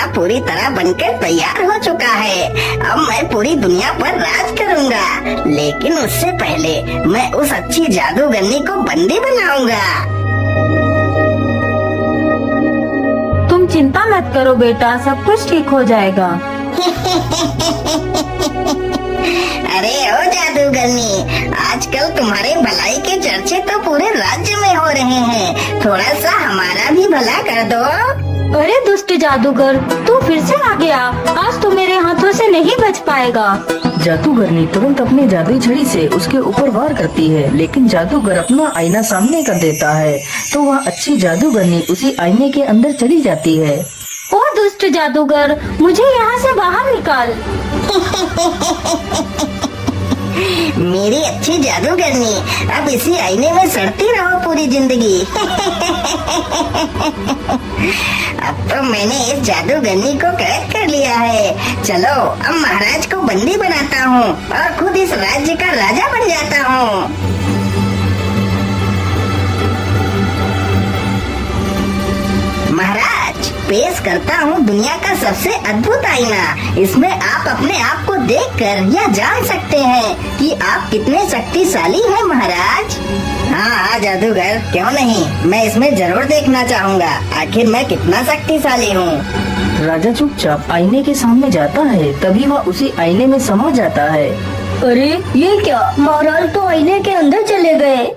राजा पूरी तरह बनकर तैयार हो चुका है। अब मैं पूरी दुनिया पर राज करूंगा, लेकिन उससे पहले मैं उस अच्छी जादूगरनी को बंदी बनाऊंगा। तुम चिंता मत करो बेटा, सब कुछ ठीक हो जाएगा। अरे ओ जादूगरनी, आजकल तुम्हारे भलाई के चर्चे तो पूरे राज्य में हो रहे हैं, थोड़ा सा हमारा भी भला कर दो। अरे दुष्ट जादूगर, तू फिर से आ गया। आज तो मेरे हाथों से नहीं बच पाएगा। जादूगरनी तुरंत अपनी जादुई छड़ी से उसके ऊपर वार करती है, लेकिन जादूगर अपना आईना सामने कर देता है तो वह अच्छी जादूगरनी उसी आईने के अंदर चली जाती है। ओ दुष्ट जादूगर, मुझे यहाँ से बाहर निकाल। मेरी अच्छी जादूगरनी, अब इसी आईने में सड़ती रहो पूरी जिंदगी। अब तो मैंने इस जादूगरनी को कैद कर लिया है। चलो अब महाराज को बंदी बनाता हूँ और खुद इस राज्य का राजा बन जाता हूँ। महाराज, पेश करता हूँ दुनिया का सबसे अद्भुत आईना। इसमें आप अपने आप को देखकर यह जान सकते हैं कि आप कितने शक्तिशाली हैं महाराज। हाँ जादूगर, क्यों नहीं, मैं इसमें जरूर देखना चाहूँगा आखिर मैं कितना शक्तिशाली हूँ। राजा चुपचाप आईने के सामने जाता है, तभी वह उसी आईने में समा जाता है। अरे ये क्या, महाराज तो आईने के अंदर चले गए।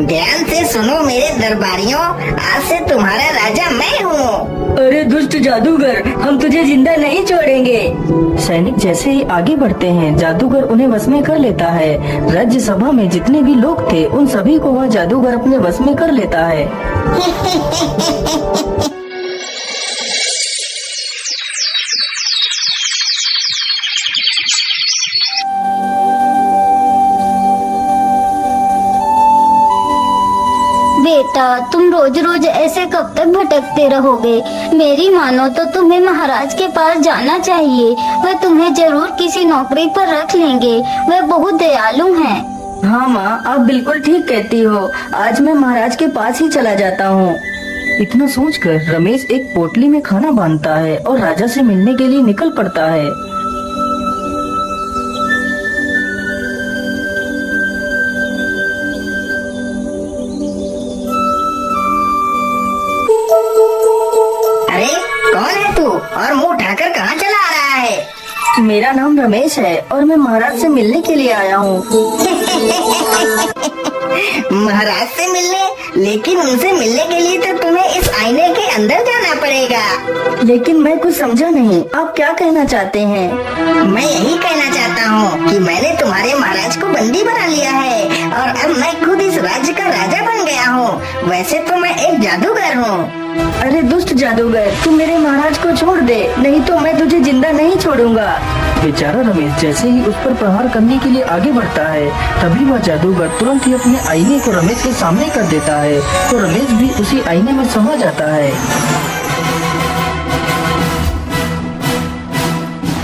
ध्यान से सुनो मेरे दरबारियों, आज से तुम्हारा राजा मैं हूँ। अरे दुष्ट जादूगर, हम तुझे जिंदा नहीं छोड़ेंगे। सैनिक जैसे ही आगे बढ़ते हैं, जादूगर उन्हें वश में कर लेता है। राज्य सभा में जितने भी लोग थे उन सभी को वह जादूगर अपने वश में कर लेता है। बेटा, तुम रोज रोज ऐसे कब तक भटकते रहोगे? मेरी मानो तो तुम्हें महाराज के पास जाना चाहिए। वह तुम्हें जरूर किसी नौकरी पर रख लेंगे, वह बहुत दयालु हैं। हाँ माँ, आप बिल्कुल ठीक कहती हो। आज मैं महाराज के पास ही चला जाता हूँ। इतना सोचकर रमेश एक पोटली में खाना बांधता है और राजा से मिलने के लिए निकल पड़ता है। अरे कौन है तू और मुंह उठाकर कहाँ चला आ रहा है? मेरा नाम रमेश है और मैं महाराज से मिलने के लिए आया हूँ। महाराज से मिलने? लेकिन उनसे मिलने के लिए तो तुम्हें इस आईने के अंदर जाना पड़ेगा। लेकिन मैं कुछ समझा नहीं, आप क्या कहना चाहते हैं? मैं यही कहना चाहता हूँ कि मैंने तुम्हारे महाराज को बंदी बना लिया है और अब मैं खुद इस राज्य का राजा बन गया हूँ। वैसे तो मैं एक जादूगर हूँ। अरे दुष्ट जादूगर, तू मेरे महाराज को छोड़ दे, नहीं तो मैं तुझे जिंदा नहीं छोड़ूंगा। बेचारा रमेश जैसे ही उस पर प्रहार करने के लिए आगे बढ़ता है, तभी वह जादूगर तुरंत ही अपने आईने को रमेश के सामने कर देता है तो रमेश भी उसी आईने में समा जाता है।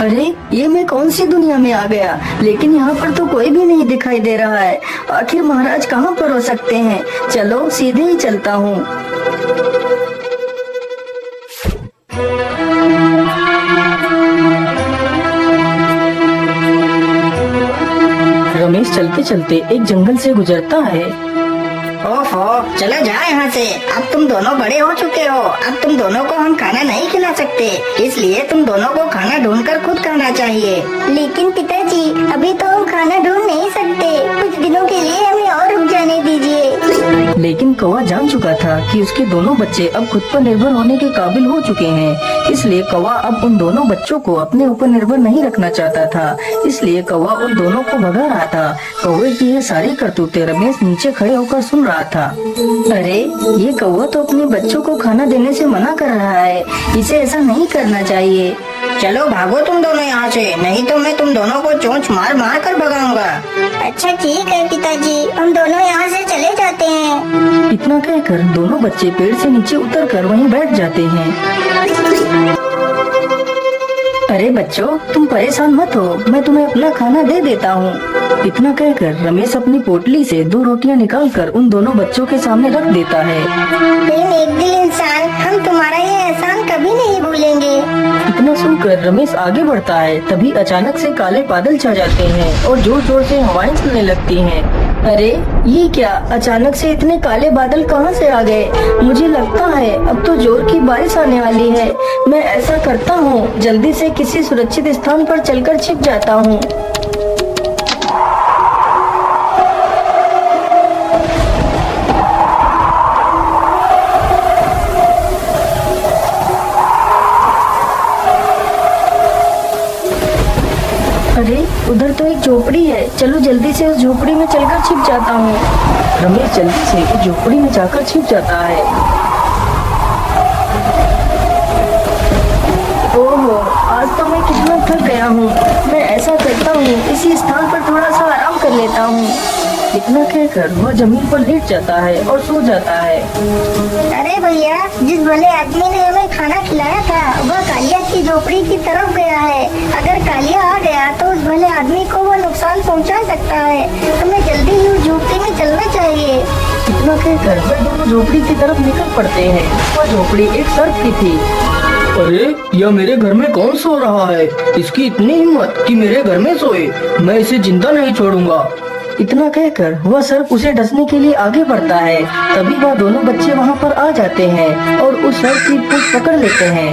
अरे ये मैं कौन सी दुनिया में आ गया? लेकिन यहाँ पर तो कोई भी नहीं दिखाई दे रहा है। आखिर महाराज कहाँ पर हो सकते हैं? चलो सीधे ही चलता हूँ। रमेश चलते चलते एक जंगल से गुजरता है। ओहो, चलो जाओ यहाँ से। अब तुम दोनों बड़े हो चुके हो, अब तुम दोनों को हम खाना नहीं खिला सकते, इसलिए तुम दोनों को खाना ढूंढकर खुद खाना चाहिए। लेकिन पिताजी, अभी तो हम खाना ढूंढ नहीं सकते, कुछ दिनों के लिए हमें और रुक जाने दीजिए। लेकिन कौवा जान चुका था कि उसके दोनों बच्चे अब खुद पर निर्भर होने के काबिल हो चुके हैं, इसलिए कौवा अब उन दोनों बच्चों को अपने ऊपर निर्भर नहीं रखना चाहता था। इसलिए कौवा उन दोनों को भगा रहा था। कौवे की यह सारी करतूतें रमेश नीचे खड़े होकर सुन रहा था। अरे ये कौवा तो अपने बच्चों को खाना देने से मना कर रहा है, इसे ऐसा नहीं करना चाहिए। चलो भागो तुम दोनों यहाँ से, नहीं तो मैं तुम दोनों को चोंच मार मार कर भगाऊंगा। अच्छा ठीक है पिताजी, हम दोनों यहाँ से चले जाते हैं। इतना कहकर दोनों बच्चे पेड़ से नीचे उतरकर वहीं बैठ जाते हैं। अरे बच्चों, तुम परेशान मत हो, मैं तुम्हें अपना खाना दे देता हूँ। इतना कहकर रमेश अपनी पोटली से 2 रोटियां निकालकर उन दोनों बच्चों के सामने रख देता है। हे नेकदिल इंसान, हम तुम्हारा ये एहसान कभी नहीं भूलेंगे। इतना सुनकर रमेश आगे बढ़ता है, तभी अचानक से काले बादल छा जाते हैं और जोर जोर से हवाएं चलने लगती हैं। अरे ये क्या, अचानक से इतने काले बादल कहाँ से आ गए? मुझे लगता है अब तो जोर की बारिश आने वाली है। मैं ऐसा करता हूँ, जल्दी से किसी सुरक्षित स्थान पर चलकर छिप जाता हूँ। अरे उधर तो एक झोपड़ी है, चलो जल्दी से उस झोपड़ी में चलकर छिप जाता हूँ। रमेश जल्दी से उस झोपड़ी में जाकर छिप जाता है। ओहो, आज तो मैं कितना थक गया हूँ। मैं ऐसा करता हूँ, इसी स्थान पर थोड़ा सा आराम कर लेता हूँ। इतना कहकर वह जमीन पर लेट जाता है और सो जाता है। अरे भैया, जिस भले आदमी ने हमें खाना खिलाया था वह कालिया की झोपड़ी की तरफ गया है। अगर कालिया आ गया तो उस भले आदमी को वो नुकसान पहुंचा सकता है। हमें जल्दी ही उस झोपड़ी में चलना चाहिए। इतना कहकर वे दोनों झोपड़ी की तरफ निकल पड़ते हैं। वह झोपड़ी एक सर्प की थी। अरे यह मेरे घर में कौन सो रहा है? इसकी इतनी हिम्मत कि मेरे घर में सोए। मैं इसे जिंदा नहीं छोड़ूंगा। इतना कहकर वह सर्प उसे डसने के लिए आगे बढ़ता है। तभी वह दोनों बच्चे वहाँ पर आ जाते हैं और उस सर्प की पूंछ पकड़ लेते हैं।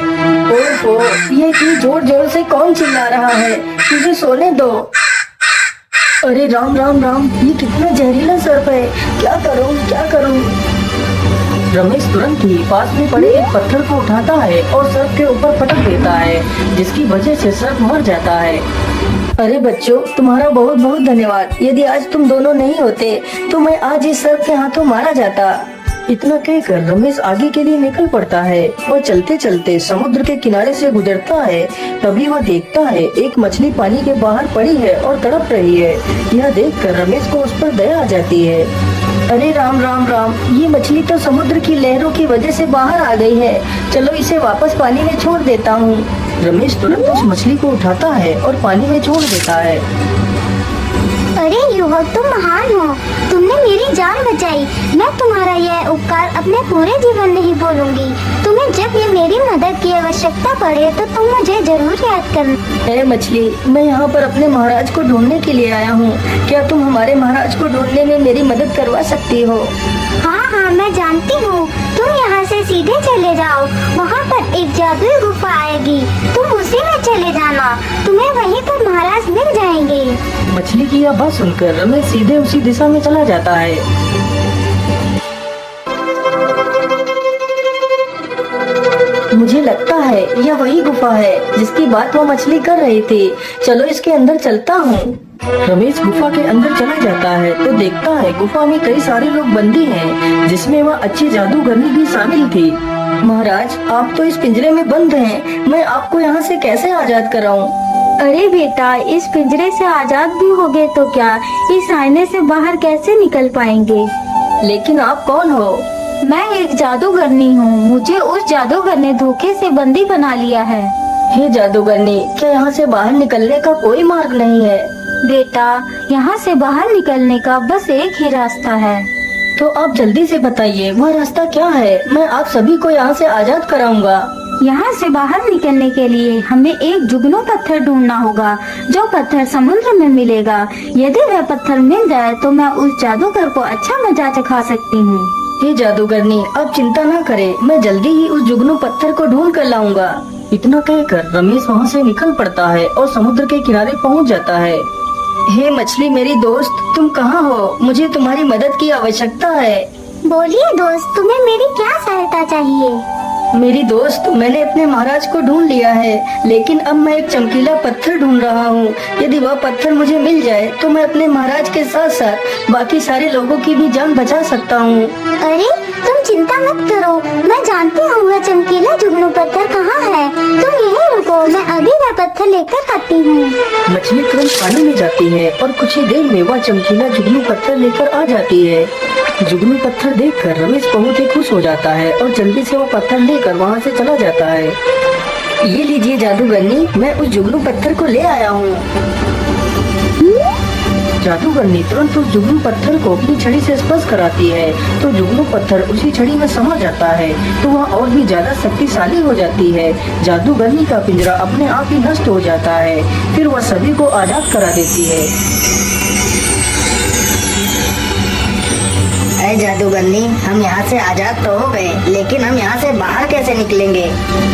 ओहो, ये इतनी जोर जोर से कौन चिल्ला रहा है? मुझे सोने दो। अरे राम राम राम, ये कितना जहरीला सर्प है। क्या करूँ क्या करूँ? रमेश तुरंत ही पास में पड़े एक पत्थर को उठाता है और सर्प के ऊपर पटक देता है, जिसकी वजह से सर्प मर जाता है। अरे बच्चों, तुम्हारा बहुत बहुत धन्यवाद। यदि आज तुम दोनों नहीं होते तो मैं आज इस सर्प के हाथों मारा जाता। इतना कहकर रमेश आगे के लिए निकल पड़ता है। वह चलते चलते समुद्र के किनारे से गुजरता है। तभी वह देखता है एक मछली पानी के बाहर पड़ी है और तड़प रही है। यह देखकर रमेश को उस पर दया आ जाती है। अरे राम राम राम, ये मछली तो समुद्र की लहरों की वजह से बाहर आ गई है। चलो इसे वापस पानी में छोड़ देता हूँ। रमेश तुरंत उस मछली को उठाता है और पानी में छोड़ देता है। अरे युवक, तुम महान हो, तुमने मेरी जान बचाई। मैं तुम्हारा यह उपकार अपने पूरे जीवन नहीं भूलूंगी। तुम्हें जब ये मेरी मदद की आवश्यकता पड़े तो तुम मुझे जरूर याद करना। अरे मछली, मैं यहाँ पर अपने महाराज को ढूंढने के लिए आया हूँ। क्या तुम हमारे महाराज को ढूंढने में मेरी मदद करवा सकती हो? हाँ हाँ, मैं जानती हूँ। तुम यहाँ से सीधे चले जाओ, वहाँ पर एक जादुई गुफा आएगी, तुम उसी में चले जाना। तुम्हें वहीं पर महाराज मिल जाएंगे। मछली की यह बात सुनकर रमेश सीधे उसी दिशा में चला जाता है। मुझे लगता है यह वही गुफा है जिसकी बात वह मछली कर रही थी। चलो इसके अंदर चलता हूँ। रमेश गुफा के अंदर चला जाता है तो देखता है गुफा में कई सारे लोग बंदी हैं, जिसमें वह अच्छी जादूगरनी भी शामिल थी। महाराज, आप तो इस पिंजरे में बंद हैं। मैं आपको यहाँ से कैसे आजाद कराऊं? अरे बेटा, इस पिंजरे से आजाद भी हो गए तो क्या, इस आईने से बाहर कैसे निकल पाएंगे? लेकिन आप कौन हो? मैं एक जादूगरनी हूँ। मुझे उस जादूगर ने धोखे से बंदी बना लिया है। हे जादूगरनी, क्या यहाँ से बाहर निकलने का कोई मार्ग नहीं है? बेटा, यहाँ से बाहर निकलने का बस एक ही रास्ता है। तो आप जल्दी से बताइए, वह रास्ता क्या है? मैं आप सभी को यहाँ से आजाद कराऊंगा। यहाँ से बाहर निकलने के लिए हमें एक जुगनू पत्थर ढूंढना होगा, जो पत्थर समुद्र में मिलेगा। यदि वह पत्थर मिल जाए तो मैं उस जादूगर को अच्छा मजा चखा सकती हूँ। हे जादूगरनी, आप चिंता न करें, मैं जल्दी ही उस जुगनू पत्थर को ढूंढ कर लाऊंगा। इतना कहकर रमेश वहाँ से निकल पड़ता है और समुद्र के किनारे पहुँच जाता है। हे मछली मेरी दोस्त, तुम कहाँ हो? मुझे तुम्हारी मदद की आवश्यकता है। बोलिए दोस्त, तुम्हें मेरी क्या सहायता चाहिए? मेरी दोस्त, मैंने अपने महाराज को ढूंढ लिया है, लेकिन अब मैं एक चमकीला पत्थर ढूंढ रहा हूँ। यदि वह पत्थर मुझे मिल जाए तो मैं अपने महाराज के साथ साथ बाकी सारे लोगों की भी जान बचा सकता हूँ। अरे तुम चिंता मत करो, मैं जानती हूँ वह चमकीला जुगनू पत्थर कहाँ है। तुम यहीं रुको, मैं अभी वह पत्थर लेकर आती हूँ। मछली तुरंत पानी में जाती है और कुछ ही देर में वह चमकीला जुगनू पत्थर लेकर आ जाती है। जुगनू पत्थर देखकर रमेश बहुत ही खुश हो जाता है और जल्दी से वो पत्थर लेकर वहाँ से चला जाता है। ये लीजिए जादूगरनी, मैं उस जुगनू पत्थर को ले आया हूँ। जादूगरनी तुरंत उस जुगनू पत्थर को अपनी छड़ी से स्पर्श कराती है तो जुगनू पत्थर उसी छड़ी में समा जाता है तो वह और भी ज्यादा शक्तिशाली हो जाती है। जादूगरनी का पिंजरा अपने आप ही नष्ट हो जाता है। फिर वह सभी को आजाद करा देती है। अरे जादूगरनी, हम यहाँ से आजाद तो हो गए, लेकिन हम यहाँ से बाहर कैसे निकलेंगे?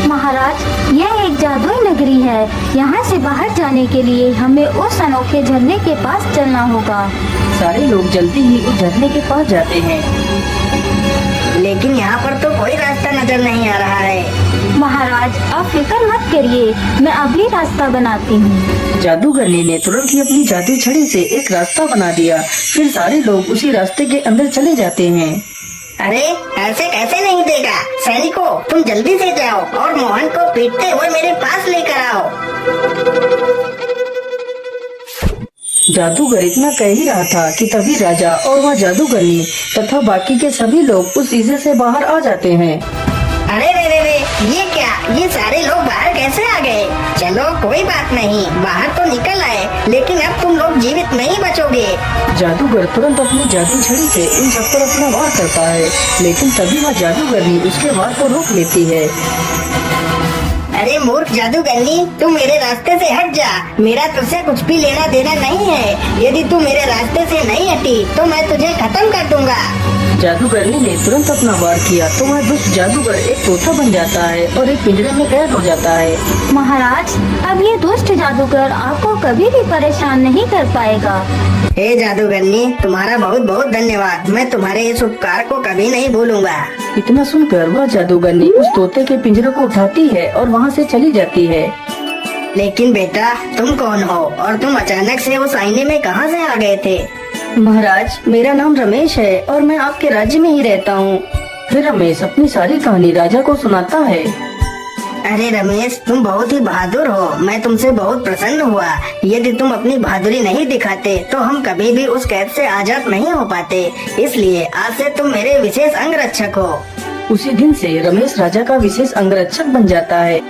महाराज, यह एक जादुई नगरी है। यहाँ से बाहर जाने के लिए हमें उस अनोखे झरने के पास चलना होगा। सारे लोग जल्दी ही उस झरने के पास जाते हैं। लेकिन यहाँ पर तो कोई रास्ता नजर नहीं आ रहा है। महाराज, आप फिक्र मत करिए, मैं अभी रास्ता बनाती हूँ। जादूगरनी ने तुरंत ही अपनी जादुई छड़ी से एक रास्ता बना दिया। फिर सारे लोग उसी रास्ते के अंदर चले जाते हैं। अरे ऐसे कैसे नहीं देगा? सैनिकों, तुम जल्दी से जाओ और मोहन को पीटते हुए मेरे पास लेकर आओ। जादूगर इतना कह ही रहा था कि तभी राजा और वह जादूगरनी तथा बाकी के सभी लोग उस ईजे से बाहर आ जाते हैं। अरे रे, ये क्या? ये सारे लोग बाहर कैसे आ गए? चलो कोई बात नहीं, बाहर तो निकल आए, लेकिन अब तुम लोग जीवित नहीं बचोगे। जादूगर तुरंत अपनी जादुई छड़ी से इन सब पर अपना वार करता है, लेकिन तभी वह जादूगरनी उसके वार को रोक लेती है। अरे मूर्ख जादूगरनी, तू मेरे रास्ते से हट जा। मेरा तुझसे कुछ भी लेना देना नहीं है। यदि तू मेरे रास्ते से नहीं हटी तो मैं तुझे खत्म कर दूंगा। जादूगरनी ने तुरंत अपना वार किया तो वह दुष्ट जादूगर एक तोता बन जाता है और एक पिंजरे में कैद हो जाता है। महाराज, अब ये दुष्ट जादूगर आपको कभी भी परेशान नहीं कर पाएगा। हे जादूगरनी, तुम्हारा बहुत बहुत धन्यवाद। मैं तुम्हारे इस उपकार को कभी नहीं भूलूंगा। इतना सुनकर वह जादूगरनी उस तोते के पिंजरे को उठाती है और वहाँ से चली जाती है। लेकिन बेटा, तुम कौन हो और तुम अचानक से उस आईने में कहाँ से आ गए थे? महाराज, मेरा नाम रमेश है और मैं आपके राज्य में ही रहता हूँ। फिर रमेश अपनी सारी कहानी राजा को सुनाता है। अरे रमेश, तुम बहुत ही बहादुर हो। मैं तुमसे बहुत प्रसन्न हुआ। यदि तुम अपनी बहादुरी नहीं दिखाते तो हम कभी भी उस कैद से आजाद नहीं हो पाते। इसलिए आज से तुम मेरे विशेष अंगरक्षक हो। उसी दिन से रमेश राजा का विशेष अंगरक्षक बन जाता है।